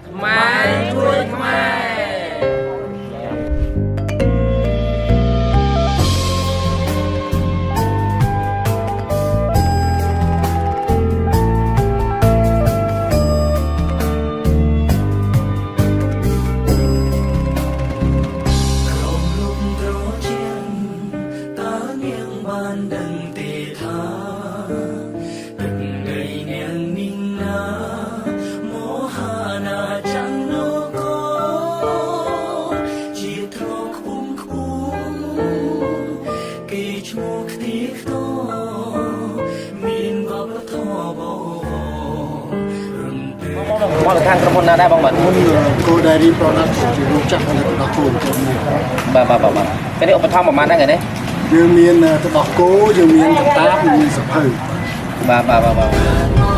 ខ្មែរជួយខ្មែរ មកខាងក្រុមហ៊ុនណាដែរបងបាទហ៊ុន Gold Dairy Product ជារូបចាក់ផលិតដល់គោទាំងនេះបាទគេនេះឧបត្ថម្ភប្រហែលដែរគេនេះយើងមានទឹកដោះគោយើងមានតាបយើងមានសភៅបាទ